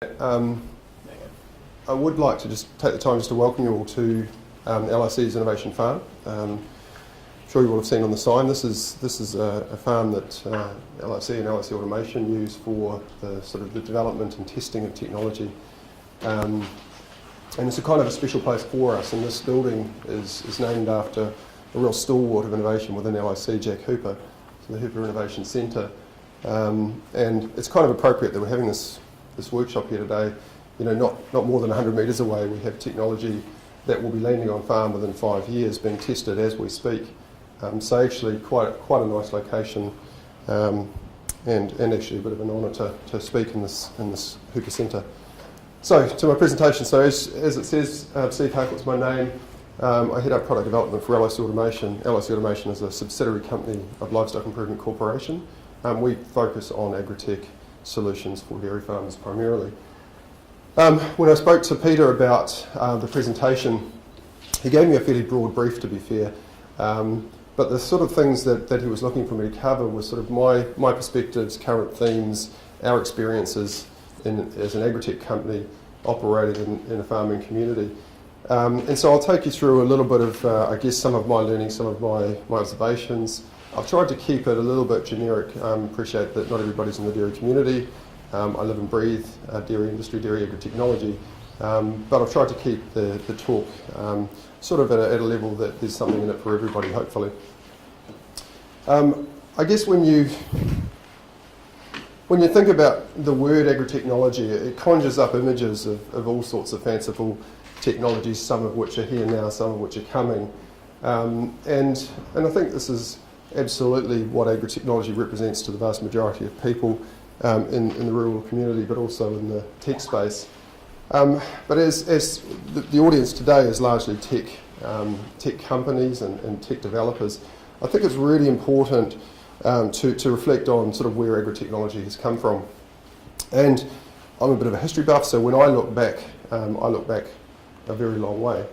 I would like to just take the time just to welcome you all to LIC's Innovation Farm. I'm sure you will have seen on the sign, this is a farm that LIC and LIC Automation use for the development and testing of technology. And it's a kind of a special place for us, and this building is named after a real stalwart of innovation within LIC, Jack Hooper, so the Hooper Innovation Centre. And it's kind of appropriate that we're having this workshop here today. You know, not more than 100 metres away, we have technology that will be landing on farm within 5 years, being tested as we speak. So actually quite a nice location, and actually a bit of an honour to speak in this Hooper Centre. So to my presentation. So as it says, Steve Harcourt's my name. I head up product development for LIC Automation. LIC Automation is a subsidiary company of Livestock Improvement Corporation. We focus on AgTech solutions for dairy farmers primarily. When I spoke to Peter about the presentation, he gave me a fairly broad brief, to be fair, but the sort of things that he was looking for me to cover was sort of my perspectives, current themes, our experiences as an AgTech company operating in a farming community. And so I'll take you through a little bit of, I guess, some of my learning, some of my observations. I've tried to keep it a little bit generic. Appreciate that not everybody's in the dairy community. I live and breathe dairy industry, dairy agri-technology, but I've tried to keep the talk sort of at a level that there's something in it for everybody, hopefully. I guess when you think about the word agri-technology, it conjures up images of all sorts of fanciful technologies, some of which are here now, some of which are coming. And I think this is absolutely what agri-technology represents to the vast majority of people in the rural community, but also in the tech space. But as the audience today is largely tech companies and tech developers, I think it's really important to reflect on sort of where agri-technology has come from. And I'm a bit of a history buff, so when I look back a very long way.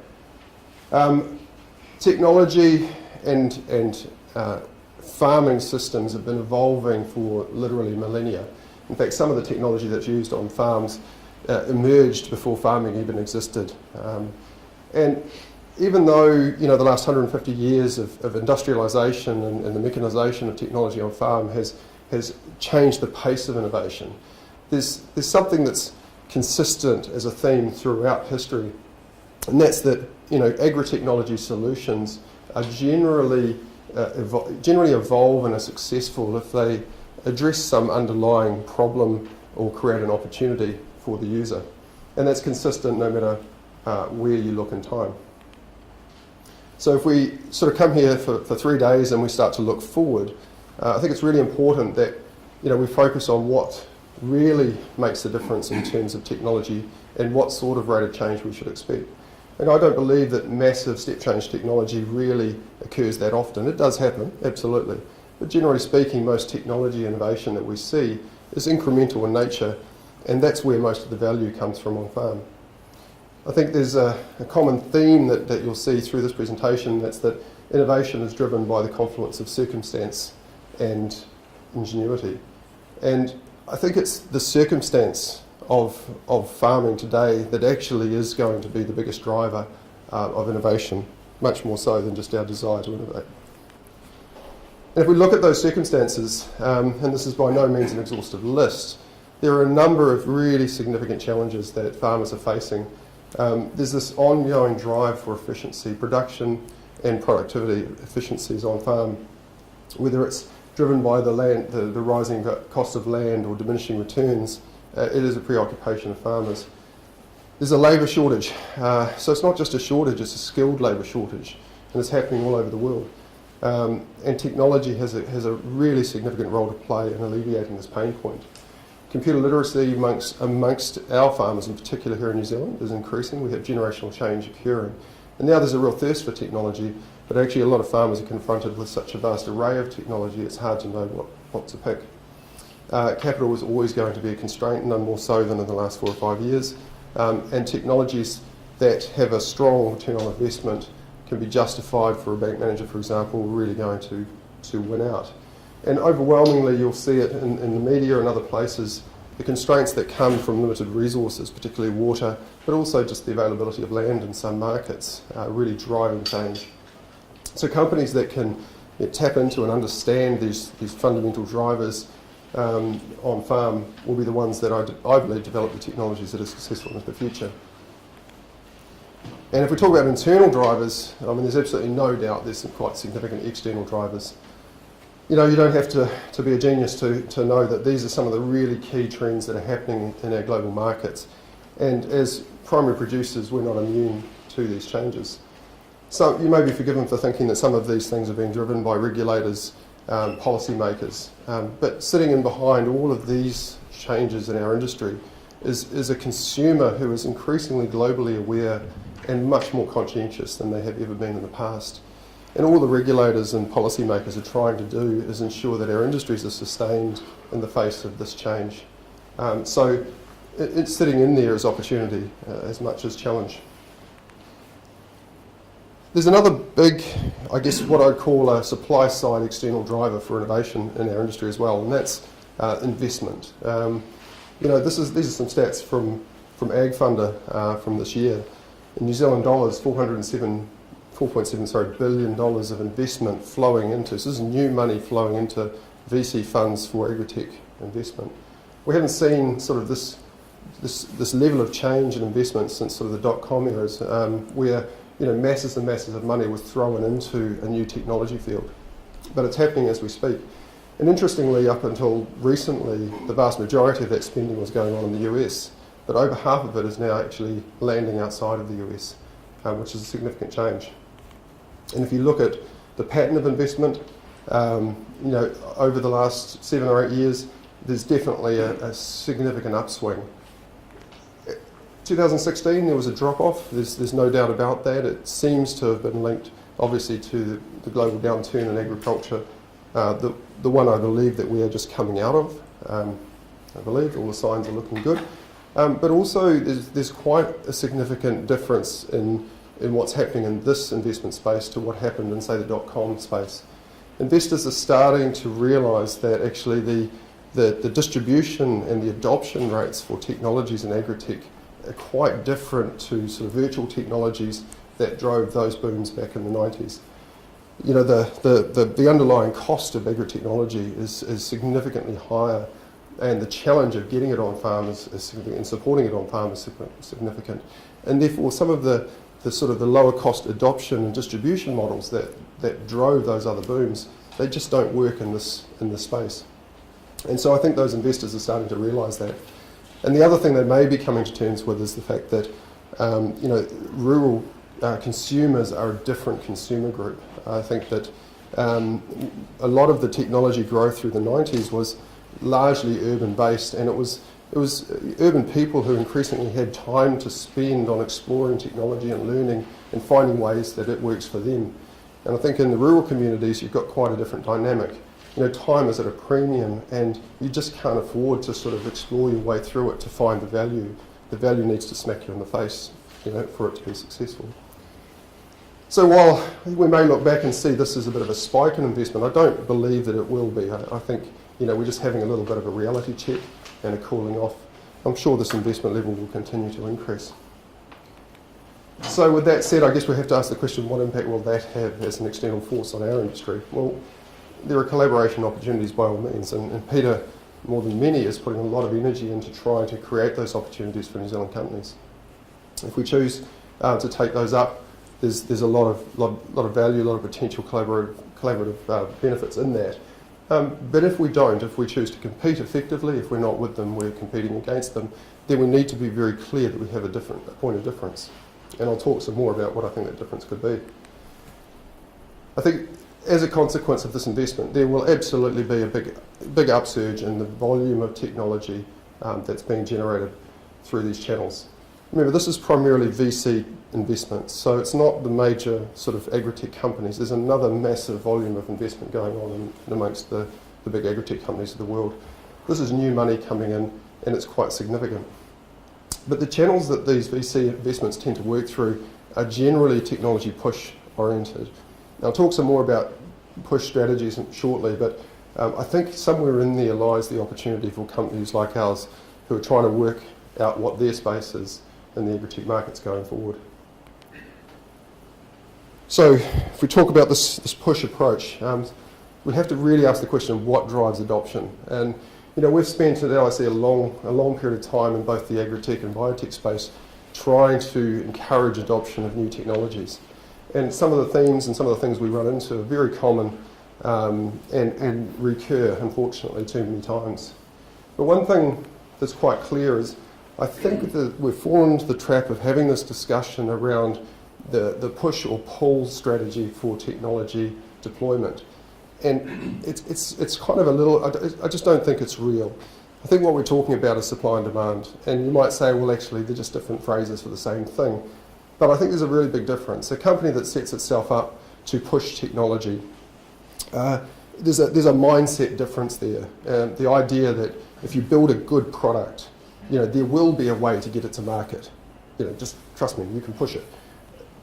Technology and farming systems have been evolving for literally millennia. In fact, some of the technology that's used on farms emerged before farming even existed. And even though the last 150 years of industrialisation and the mechanisation of technology on farm has changed the pace of innovation, there's something that's consistent as a theme throughout history, and that's that agri-technology solutions are generally evolve and are successful if they address some underlying problem or create an opportunity for the user. And that's consistent no matter where you look in time. So if we sort of come here for 3 days and we start to look forward, I think it's really important that we focus on what really makes a difference in terms of technology and what sort of rate of change we should expect. And I don't believe that massive step change technology really occurs that often. It does happen, absolutely. But generally speaking, most technology innovation that we see is incremental in nature, and that's where most of the value comes from on farm. I think there's a common theme that you'll see through this presentation, that's that innovation is driven by the confluence of circumstance and ingenuity. And I think it's the circumstance of farming today that actually is going to be the biggest driver of innovation, much more so than just our desire to innovate. And if we look at those circumstances, and this is by no means an exhaustive list, there are a number of really significant challenges that farmers are facing. There's this ongoing drive for efficiency, production and productivity efficiencies on farm, whether it's driven by the rising cost of land or diminishing returns. It is a preoccupation of farmers. There's a labour shortage, so it's not just a shortage, it's a skilled labour shortage, and it's happening all over the world. And technology has a really significant role to play in alleviating this pain point. Computer literacy amongst our farmers, in particular here in New Zealand, is increasing. We have generational change occurring. And now there's a real thirst for technology, but actually a lot of farmers are confronted with such a vast array of technology, it's hard to know what to pick. Capital is always going to be a constraint, none more so than in the last 4 or 5 years. And technologies that have a strong return on investment can be justified for a bank manager, for example, really going to win out. And overwhelmingly, you'll see it in the media and other places, the constraints that come from limited resources, particularly water, but also just the availability of land in some markets, really driving change. So companies that can tap into and understand these fundamental drivers on farm will be the ones that I believe develop the technologies that are successful in the future. And if we talk about internal drivers, I mean, there's absolutely no doubt there's some quite significant external drivers. You know, you don't have to be a genius to know that these are some of the really key trends that are happening in our global markets. And as primary producers, we're not immune to these changes. So you may be forgiven for thinking that some of these things are being driven by regulators, policymakers. But sitting in behind all of these changes in our industry is a consumer who is increasingly globally aware and much more conscientious than they have ever been in the past. And all the regulators and policymakers are trying to do is ensure that our industries are sustained in the face of this change. So it's sitting in there as opportunity as much as challenge. There's another big, I guess what I'd call a supply side external driver for innovation in our industry as well, and that's investment. You know, these are some stats from AgFunder from this year. In New Zealand dollars, $4.7 billion of investment flowing into, so this is new money flowing into VC funds for AgTech investment. We haven't seen sort of this level of change in investment since sort of the dot-com eras, where masses and masses of money was thrown into a new technology field. But it's happening as we speak. And interestingly, up until recently, the vast majority of that spending was going on in the US, but over half of it is now actually landing outside of the US, which is a significant change. And if you look at the pattern of investment, over the last 7 or 8 years, there's definitely a significant upswing. 2016, there was a drop-off. There's no doubt about that. It seems to have been linked, obviously, to the global downturn in agriculture, the one I believe that we are just coming out of. I believe all the signs are looking good. But also, there's quite a significant difference in what's happening in this investment space to what happened in, say, the dot-com space. Investors are starting to realise that actually the distribution and the adoption rates for technologies in agri-tech are quite different to sort of virtual technologies that drove those booms back in the 90s. You know, the underlying cost of agri-technology is significantly higher, and the challenge of getting it on farm is significant, and supporting it on farm is significant. And therefore, some of the sort of the lower cost adoption and distribution models that drove those other booms, they just don't work in this space. And so I think those investors are starting to realise that. And the other thing they may be coming to terms with is the fact that rural consumers are a different consumer group. I think that a lot of the technology growth through the 90s was largely urban-based, and it was urban people who increasingly had time to spend on exploring technology and learning and finding ways that it works for them. And I think in the rural communities, you've got quite a different dynamic. You know, time is at a premium, and you just can't afford to sort of explore your way through it to find the value. The value needs to smack you in the face, for it to be successful. So while we may look back and see this as a bit of a spike in investment, I don't believe that it will be. I think, we're just having a little bit of a reality check and a cooling off. I'm sure this investment level will continue to increase. So with that said, I guess we have to ask the question, what impact will that have as an external force on our industry? Well, there are collaboration opportunities by all means, and Peter, more than many, is putting a lot of energy into trying to create those opportunities for New Zealand companies. If we choose to take those up, there's a lot of value, a lot of potential collaborative benefits in that. But if we don't, if we choose to compete effectively, if we're not with them, we're competing against them, then we need to be very clear that we have a point of difference. And I'll talk some more about what I think that difference could be. I think as a consequence of this investment, there will absolutely be a big upsurge in the volume of technology that's being generated through these channels. Remember, this is primarily VC investments, so it's not the major sort of agri-tech companies. There's another massive volume of investment going on in amongst the big agri-tech companies of the world. This is new money coming in, and it's quite significant. But the channels that these VC investments tend to work through are generally technology push oriented. Now, I'll talk some more about push strategies shortly, but I think somewhere in there lies the opportunity for companies like ours who are trying to work out what their space is in the AgTech markets going forward. So if we talk about this push approach, we have to really ask the question of what drives adoption. And we've spent at LIC a long period of time in both the AgTech and biotech space trying to encourage adoption of new technologies. And some of the themes and some of the things we run into are very common and recur, unfortunately, too many times. But one thing that's quite clear is I think that we've fallen into the trap of having this discussion around the push or pull strategy for technology deployment. And it's kind of a little, I just don't think it's real. I think what we're talking about is supply and demand. And you might say, well, actually, they're just different phrases for the same thing. But I think there's a really big difference. A company that sets itself up to push technology, there's a mindset difference there. The idea that if you build a good product, there will be a way to get it to market. Just trust me, you can push it.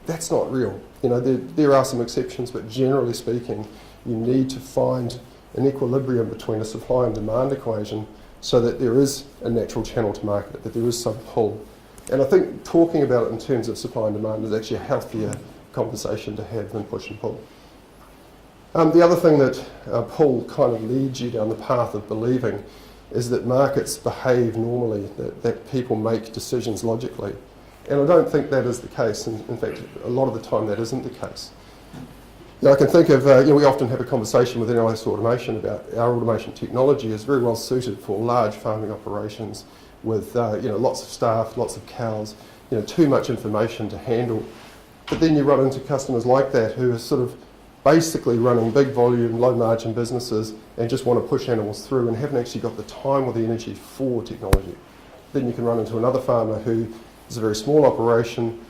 That's not real. There are some exceptions, but generally speaking, you need to find an equilibrium between a supply and demand equation so that there is a natural channel to market, that there is some pull. And I think talking about it in terms of supply and demand is actually a healthier conversation to have than push and pull. The other thing that pull kind of leads you down the path of believing is that markets behave normally, that people make decisions logically. And I don't think that is the case. In fact, a lot of the time that isn't the case. I can think of, we often have a conversation within LIC Automation about our automation technology is very well suited for large farming operations with lots of staff, lots of cows, too much information to handle. But then you run into customers like that who are sort of basically running big volume, low margin businesses and just want to push animals through and haven't actually got the time or the energy for technology. Then you can run into another farmer who is a very small operation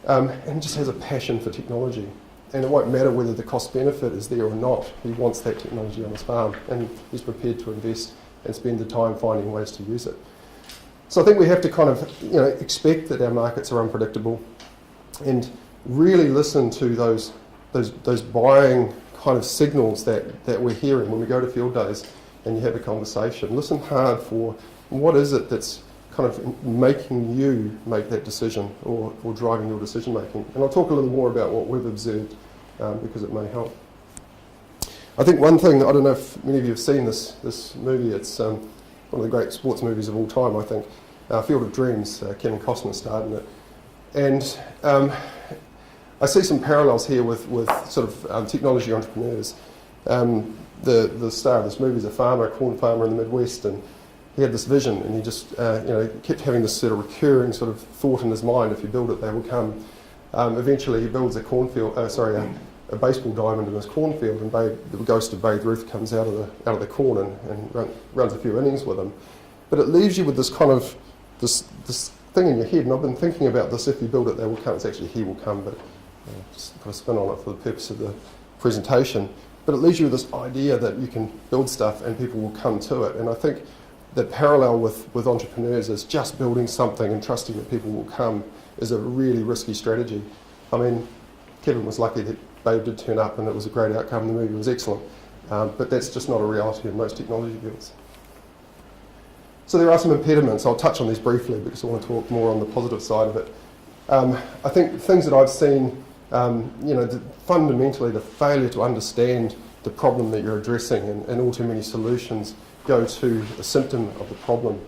and just has a passion for technology. And it won't matter whether the cost benefit is there or not. He wants that technology on his farm and he's prepared to invest and spend the time finding ways to use it. So I think we have to kind of expect that our markets are unpredictable and really listen to those buying kind of signals that we're hearing when we go to field days and you have a conversation. Listen hard for what is it that's kind of making you make that decision or driving your decision making. And I'll talk a little more about what we've observed because it may help. I think one thing, I don't know if many of you have seen this movie, it's one of the great sports movies of all time, I think, Field of Dreams, Kevin Costner starred in it. And I see some parallels here with sort of technology entrepreneurs. The star of this movie is a farmer, a corn farmer in the Midwest, and he had this vision, and he just kept having this sort of recurring sort of thought in his mind: if you build it, they will come. Eventually, he builds a baseball diamond in his cornfield, and the ghost of Babe Ruth comes out of the corn and runs a few innings with him. But it leaves you with this kind of this thing in your head, and I've been thinking about this: if you build it, they will come. It's actually he will come, but just put a spin on it for the purpose of the presentation. But it leaves you with this idea that you can build stuff and people will come to it. And I think the parallel with entrepreneurs is just building something and trusting that people will come is a really risky strategy. I mean, Kevin was lucky that Babe did turn up and it was a great outcome. The movie was excellent. But that's just not a reality in most technology fields. So there are some impediments. I'll touch on these briefly because I want to talk more on the positive side of it. I think things that I've seen, fundamentally the failure to understand the problem that you're addressing and all too many solutions go to a symptom of the problem.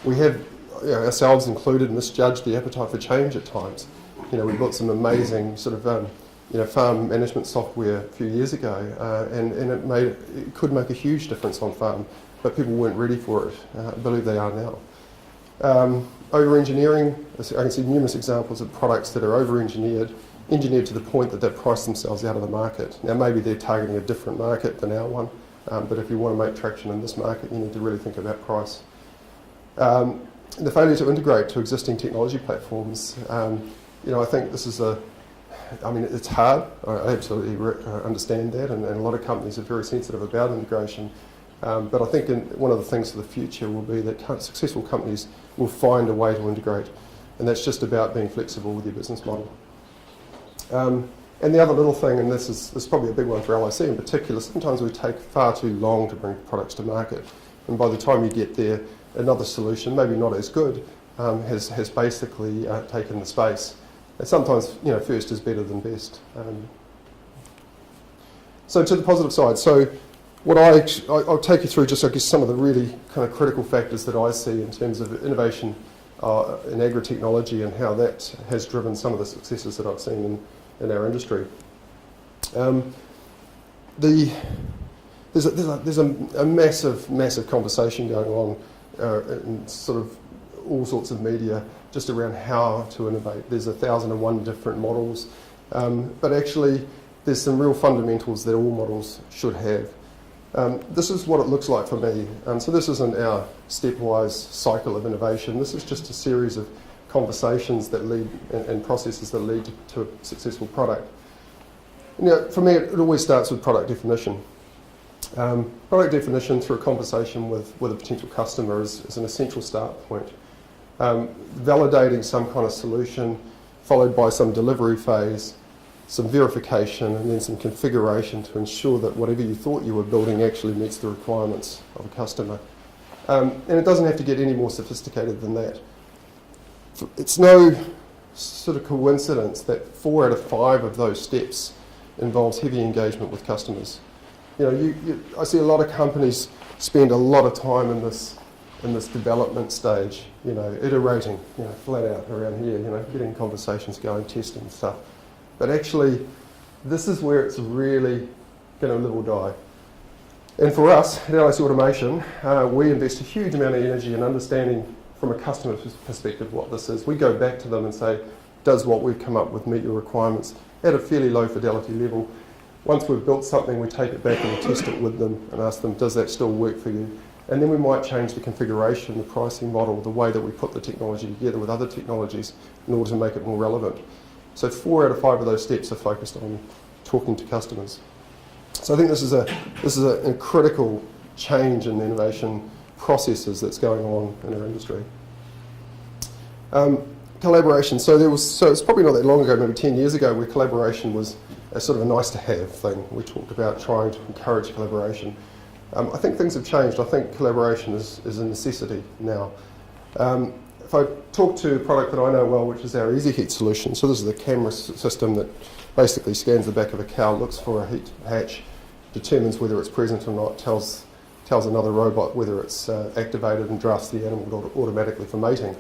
We have, ourselves included, misjudged the appetite for change at times. We built some amazing sort of farm management software a few years ago, and it could make a huge difference on farm, but people weren't ready for it. I believe they are now. Over-engineering, I can see numerous examples of products that are over-engineered, engineered to the point that they've priced themselves out of the market. Now maybe they're targeting a different market than our one, but if you want to make traction in this market, you need to really think about price. The failure to integrate to existing technology platforms, I think this is it's hard. I absolutely understand that, and a lot of companies are very sensitive about integration. But I think one of the things for the future will be that successful companies will find a way to integrate, and that's just about being flexible with your business model. And the other little thing, and this is probably a big one for LIC in particular, sometimes we take far too long to bring products to market, and by the time you get there, another solution, maybe not as good, has basically taken the space. And sometimes, first is better than best. So to the positive side, so what I'll take you through just, I guess, some of the really kind of critical factors that I see in terms of innovation in agri-technology and how that has driven some of the successes that I've seen in our industry. There's a massive conversation going on in sort of all sorts of media just around how to innovate. There's 1,001 different models, but actually there's some real fundamentals that all models should have. This is what it looks like for me. So this isn't our stepwise cycle of innovation. This is just a series of conversations that lead and processes that lead to a successful product. For me, it always starts with product definition. Product definition through a conversation with a potential customer is an essential start point. Validating some kind of solution, followed by some delivery phase, some verification, and then some configuration to ensure that whatever you thought you were building actually meets the requirements of a customer. And it doesn't have to get any more sophisticated than that. It's no sort of coincidence that 4 out of 5 of those steps involves heavy engagement with customers. I see a lot of companies spend a lot of time in this development stage, iterating, flat out around here, getting conversations going, testing stuff. But actually, this is where it's really going to live or die. And for us at LIC Automation, we invest a huge amount of energy in understanding from a customer perspective what this is. We go back to them and say, does what we've come up with meet your requirements at a fairly low fidelity level? Once we've built something, we take it back and we test it with them and ask them, does that still work for you? And then we might change the configuration, the pricing model, the way that we put the technology together with other technologies in order to make it more relevant. So 4 out of 5 of those steps are focused on talking to customers. So I think this is a critical change in the innovation processes that's going on in our industry. Collaboration. So it's probably not that long ago, maybe 10 years ago, where collaboration was a sort of a nice to have thing. We talked about trying to encourage collaboration. I think things have changed. I think collaboration is a necessity now. If I talk to a product that I know well, which is our Easy Heat solution, so this is a camera system that basically scans the back of a cow, looks for a heat hatch, determines whether it's present or not, tells another robot whether it's activated, and drafts the animal automatically for mating.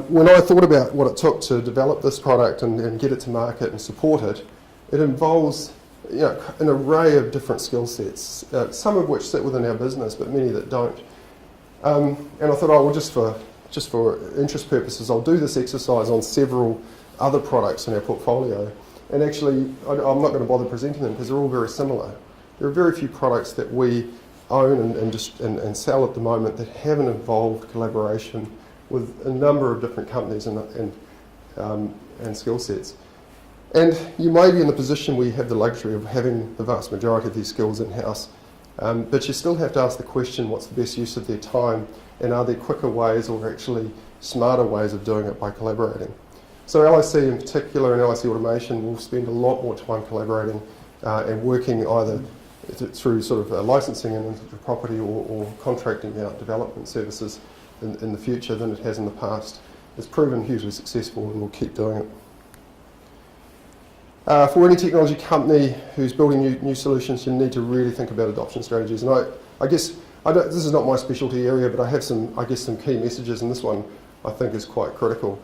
When I thought about what it took to develop this product and get it to market and support it, it involves an array of different skill sets, some of which sit within our business, but many that don't. And I thought, just for interest purposes, I'll do this exercise on several other products in our portfolio. And actually, I'm not going to bother presenting them because they're all very similar. There are very few products that we own and sell at the moment that haven't involved collaboration with a number of different companies and skill sets. And you may be in the position where you have the luxury of having the vast majority of these skills in-house, but you still have to ask the question, what's the best use of their time, and are there quicker ways or actually smarter ways of doing it by collaborating? So LIC in particular and LIC Automation will spend a lot more time collaborating and working either through sort of licensing and intellectual property or contracting out development services in the future than it has in the past. It's proven hugely successful and we'll keep doing it. For any technology company who's building new solutions, you need to really think about adoption strategies. And I guess this is not my specialty area, but I have some key messages, and this one I think is quite critical.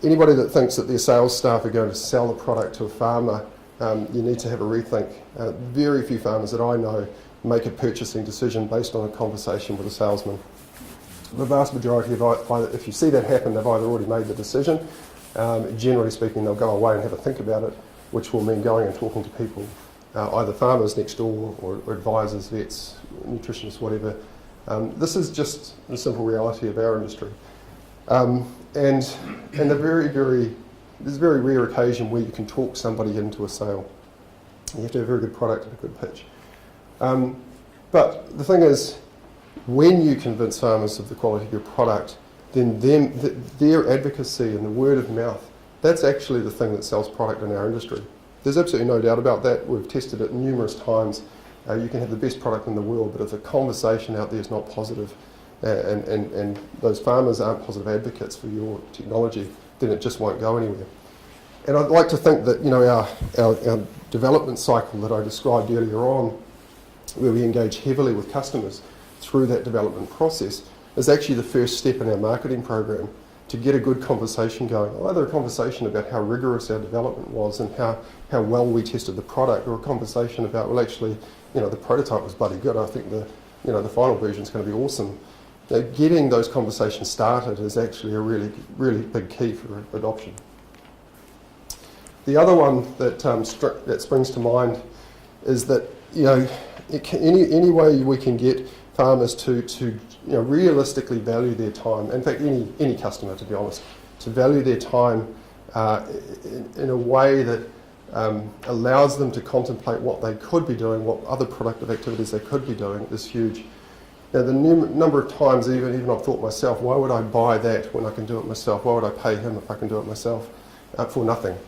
Anybody that thinks that their sales staff are going to sell the product to a farmer, you need to have a rethink. Very few farmers that I know make a purchasing decision based on a conversation with a salesman. The vast majority of if you see that happen, they've either already made the decision. Generally speaking, they'll go away and have a think about it, which will mean going and talking to people, either farmers next door or advisors, vets, nutritionists, whatever. This is just the simple reality of our industry. And there's a very rare occasion where you can talk somebody into a sale. You have to have a very good product and a good pitch. But the thing is, when you convince farmers of the quality of your product, then their advocacy and the word of mouth, that's actually the thing that sells product in our industry. There's absolutely no doubt about that. We've tested it numerous times. You can have the best product in the world, but if the conversation out there is not positive, and those farmers aren't positive advocates for your technology, then it just won't go anywhere. And I'd like to think that, you know, our development cycle that I described earlier on, where we engage heavily with customers through that development process, is actually the first step in our marketing program to get a good conversation going. Either a conversation about how rigorous our development was and how well we tested the product, or a conversation about, well, actually, you know, the prototype was bloody good. I think the final version is going to be awesome. Getting those conversations started is actually a really, really big key for adoption. The other one that springs to mind is that, you know, any way we can get farmers to realistically value their time. In fact, any customer, to be honest, to value their time in a way that allows them to contemplate what they could be doing, what other productive activities they could be doing, is huge. Now, the number of times even I've thought myself, why would I buy that when I can do it myself? Why would I pay him if I can do it myself? For nothing.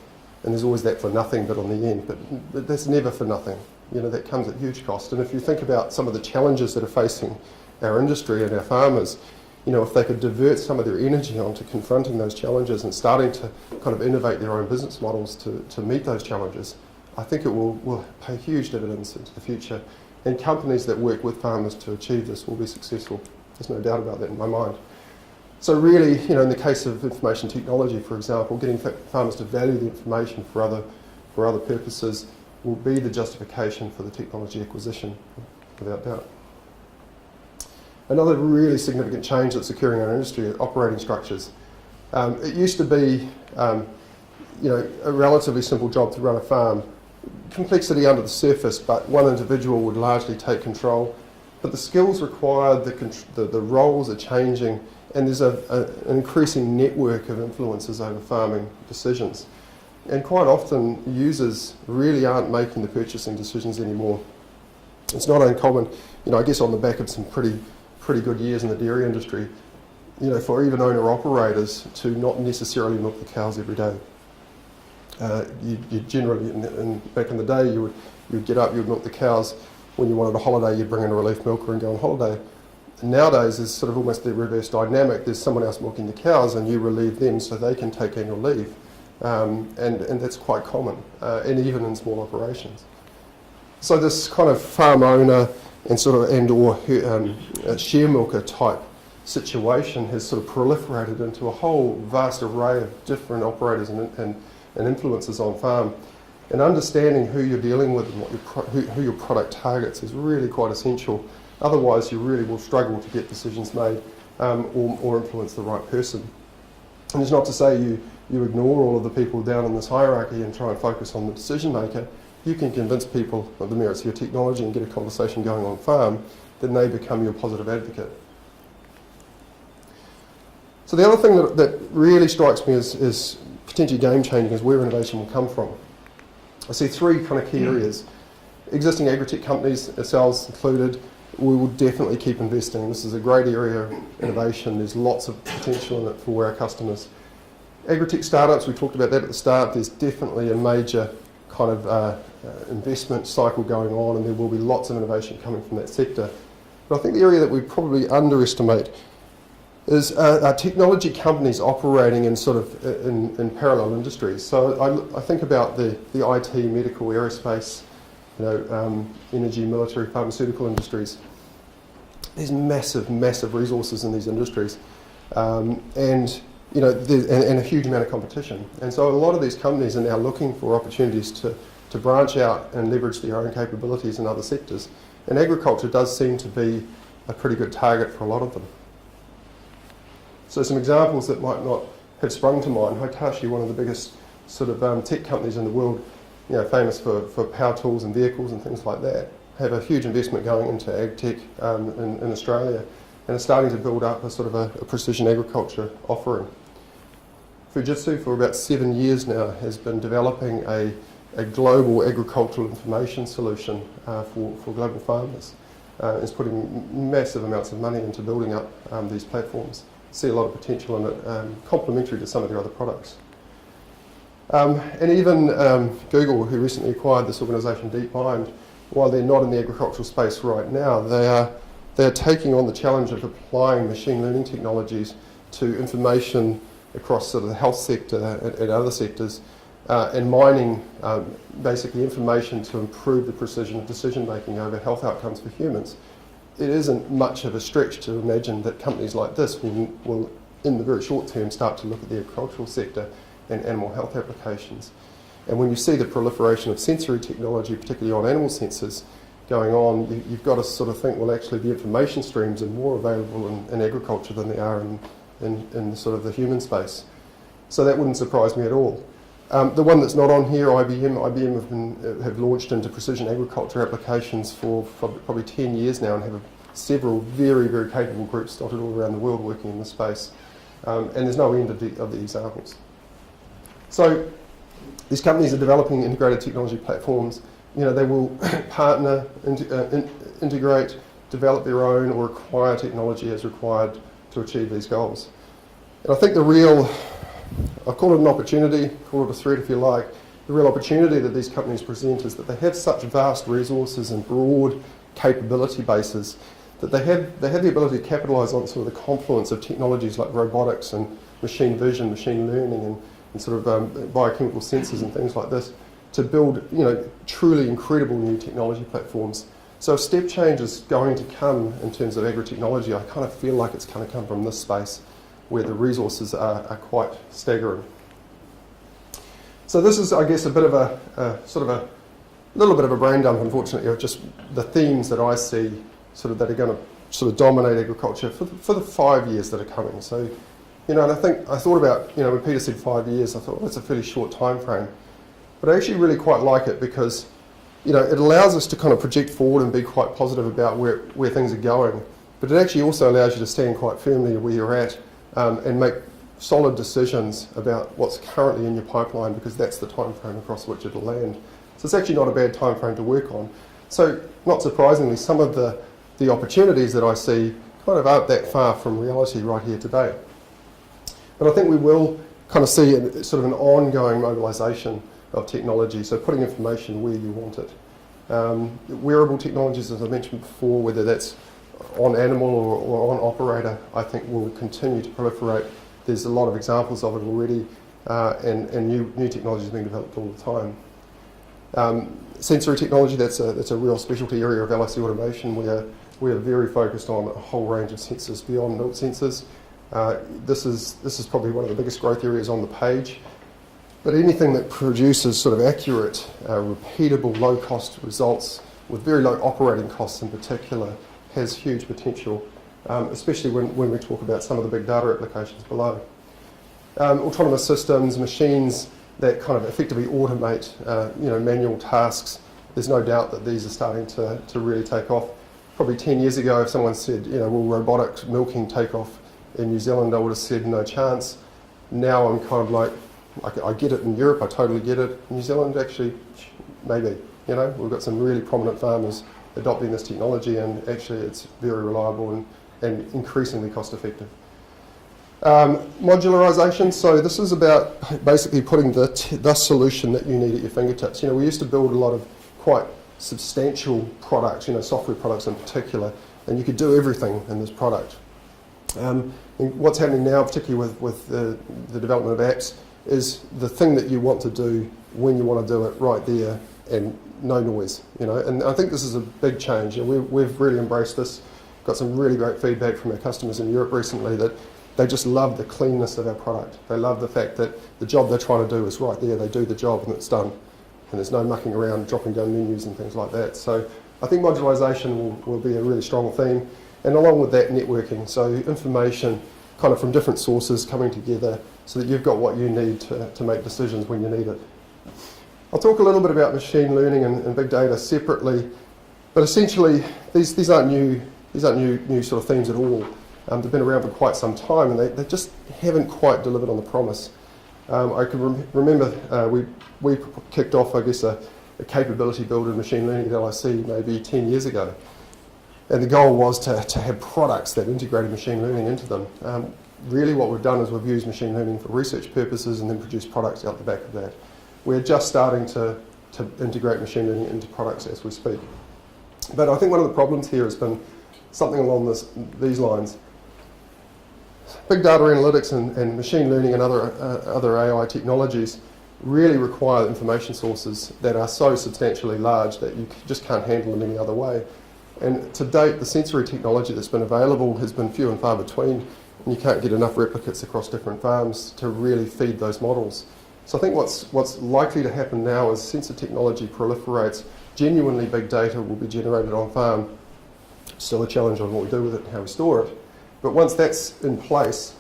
And there's always that for nothing bit on the end, but that's never for nothing. You know, that comes at huge cost. And if you think about some of the challenges that are facing our industry and our farmers, you know, if they could divert some of their energy onto confronting those challenges and starting to kind of innovate their own business models to meet those challenges, I think it will pay huge dividends into the future. And companies that work with farmers to achieve this will be successful. There's no doubt about that in my mind. So really, you know, in the case of information technology, for example, getting farmers to value the information for other purposes will be the justification for the technology acquisition, without doubt. Another really significant change that's occurring in our industry are operating structures. It used to be, you know, a relatively simple job to run a farm. Complexity under the surface, but one individual would largely take control. But the skills required, the roles are changing, and there's an increasing network of influences over farming decisions. And quite often, users really aren't making the purchasing decisions anymore. It's not uncommon, you know, I guess on the back of some pretty good years in the dairy industry, you know, for even owner-operators to not necessarily milk the cows every day. You generally, back in the day, you would get up, you would milk the cows. When you wanted a holiday, you'd bring in a relief milker and go on holiday. And nowadays, there's sort of almost the reverse dynamic. There's someone else milking the cows, and you relieve them so they can take annual leave. And that's quite common, and even in small operations. So this kind of farm owner or share milker type situation has sort of proliferated into a whole vast array of different operators and influences on farm. And understanding who you're dealing with and who your product targets is really quite essential. Otherwise, you really will struggle to get decisions made or influence the right person. And it's not to say you ignore all of the people down in this hierarchy and try and focus on the decision maker. You can convince people of the merits of your technology and get a conversation going on farm, then they become your positive advocate. So the other thing that really strikes me as potentially game-changing is where innovation will come from. I see three kind of key areas. Existing AgTech companies, ourselves included, we will definitely keep investing. This is a great area of innovation. There's lots of potential in it for our customers. AgTech startups, we talked about that at the start. There's definitely a major kind of investment cycle going on, and there will be lots of innovation coming from that sector. But I think the area that we probably underestimate is technology companies operating in sort of in parallel industries. So I think about the IT, medical, aerospace, energy, military, pharmaceutical industries. There's massive resources in these industries, and a huge amount of competition. And so a lot of these companies are now looking for opportunities to branch out and leverage their own capabilities in other sectors. And agriculture does seem to be a pretty good target for a lot of them. So some examples that might not have sprung to mind. Hitachi, one of the biggest sort of tech companies in the world, famous for power tools and vehicles and things like that, have a huge investment going into AgTech in Australia, and are starting to build up a sort of a precision agriculture offering. Fujitsu, for about 7 years now, has been developing a global agricultural information solution for global farmers. Is putting massive amounts of money into building up these platforms. See a lot of potential in it, complementary to some of their other products. And even Google, who recently acquired this organisation DeepMind, while they're not in the agricultural space right now, they are they're taking on the challenge of applying machine learning technologies to information across sort of the health sector and other sectors, and mining basically information to improve the precision of decision making over health outcomes for humans. It isn't much of a stretch to imagine that companies like this will in the very short term start to look at the agricultural sector and animal health applications. And when you see the proliferation of sensory technology, particularly on animal sensors, going on, you've got to sort of think, well, actually the information streams are more available in agriculture than they are in sort of the human space. So that wouldn't surprise me at all. The one that's not on here, IBM have launched into precision agriculture applications for probably 10 years now and have several very, very capable groups dotted all around the world working in this space. And there's no end of the examples. So these companies are developing integrated technology platforms. You know, they will partner, integrate, develop their own, or acquire technology as required to achieve these goals. And I think the real, I call it an opportunity, call it a threat if you like, the real opportunity that these companies present is that they have such vast resources and broad capability bases that they have the ability to capitalise on sort of the confluence of technologies like robotics and machine vision, machine learning, and sort of biochemical sensors and things like this to build, you know, truly incredible new technology platforms. So a step change is going to come in terms of agri-technology. I kind of feel like it's going to come from this space where the resources are quite staggering. So this is, I guess, a bit of a little bit of a brain dump, unfortunately, of just the themes that I see sort of that are going to sort of dominate agriculture for the 5 years that are coming. So, you know, and I thought about, you know, when Peter said 5 years, I thought, well, that's a fairly short time frame. But I actually really quite like it because, you know, it allows us to kind of project forward and be quite positive about where things are going. But it actually also allows you to stand quite firmly where you're at and make solid decisions about what's currently in your pipeline, because that's the time frame across which it'll land. So it's actually not a bad time frame to work on. So not surprisingly, some of the opportunities that I see kind of aren't that far from reality right here today. But I think we will kind of see sort of an ongoing mobilisation of technology, so putting information where you want it. Wearable technologies, as I mentioned before, whether that's on animal or on operator, I think will continue to proliferate. There's a lot of examples of it already, and new technologies being developed all the time. Sensory technology, that's a real specialty area of LIC Automation. We are very focused on a whole range of sensors beyond milk sensors. This is probably one of the biggest growth areas on the page. But anything that produces sort of accurate, repeatable, low-cost results with very low operating costs in particular has huge potential, especially when we talk about some of the big data applications below. Autonomous systems, machines that kind of effectively automate manual tasks. There's no doubt that these are starting to really take off. Probably 10 years ago, if someone said, will robotic milking take off in New Zealand, I would have said no chance. Now I'm kind of like, I get it in Europe, I totally get it. In New Zealand, actually, maybe. We've got some really prominent farmers adopting this technology, and actually it's very reliable and increasingly cost effective. Modularisation, so this is about basically putting the solution that you need at your fingertips. We used to build a lot of quite substantial products, software products in particular, and you could do everything in this product. And what's happening now, particularly with the development of apps, is the thing that you want to do when you want to do it right there and no noise, and I think this is a big change. We've really embraced this, got some really great feedback from our customers in Europe recently that they just love the cleanness of our product. They love the fact that the job they're trying to do is right there, they do the job and it's done. And there's no mucking around, dropping down menus and things like that. So I think modularisation will be a really strong theme. And along with that, networking. So information kind of from different sources coming together so that you've got what you need to make decisions when you need it. I'll talk a little bit about machine learning and big data separately, but essentially these aren't new sort of themes at all. They've been around for quite some time, and they just haven't quite delivered on the promise. I can remember we kicked off, I guess, a capability build in machine learning at LIC maybe 10 years ago. And the goal was to have products that integrated machine learning into them. Really what we've done is we've used machine learning for research purposes and then produced products out the back of that. We're just starting to integrate machine learning into products as we speak. But I think one of the problems here has been something along these lines. Big data analytics and machine learning and other AI technologies really require information sources that are so substantially large that you just can't handle them any other way. And to date, the sensory technology that's been available has been few and far between, and you can't get enough replicates across different farms to really feed those models. So I think what's likely to happen now as sensor technology proliferates, genuinely big data will be generated on farm. Still a challenge on what we do with it and how we store it. But once that's in place,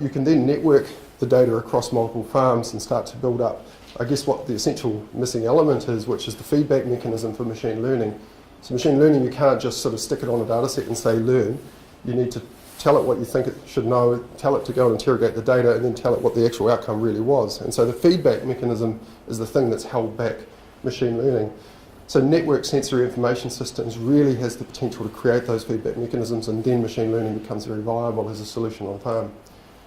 you can then network the data across multiple farms and start to build up, I guess, what the essential missing element is, which is the feedback mechanism for machine learning. So machine learning, you can't just sort of stick it on a data set and say learn. You need to tell it what you think it should know, tell it to go and interrogate the data, and then tell it what the actual outcome really was. And so the feedback mechanism is the thing that's held back machine learning. So network sensory information systems really has the potential to create those feedback mechanisms, and then machine learning becomes very viable as a solution on farm.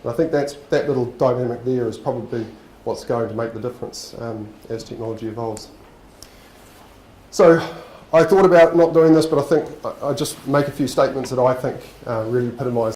And I think that little dynamic there is probably what's going to make the difference as technology evolves. So I thought about not doing this, but I think I just make a few statements that I think really epitomise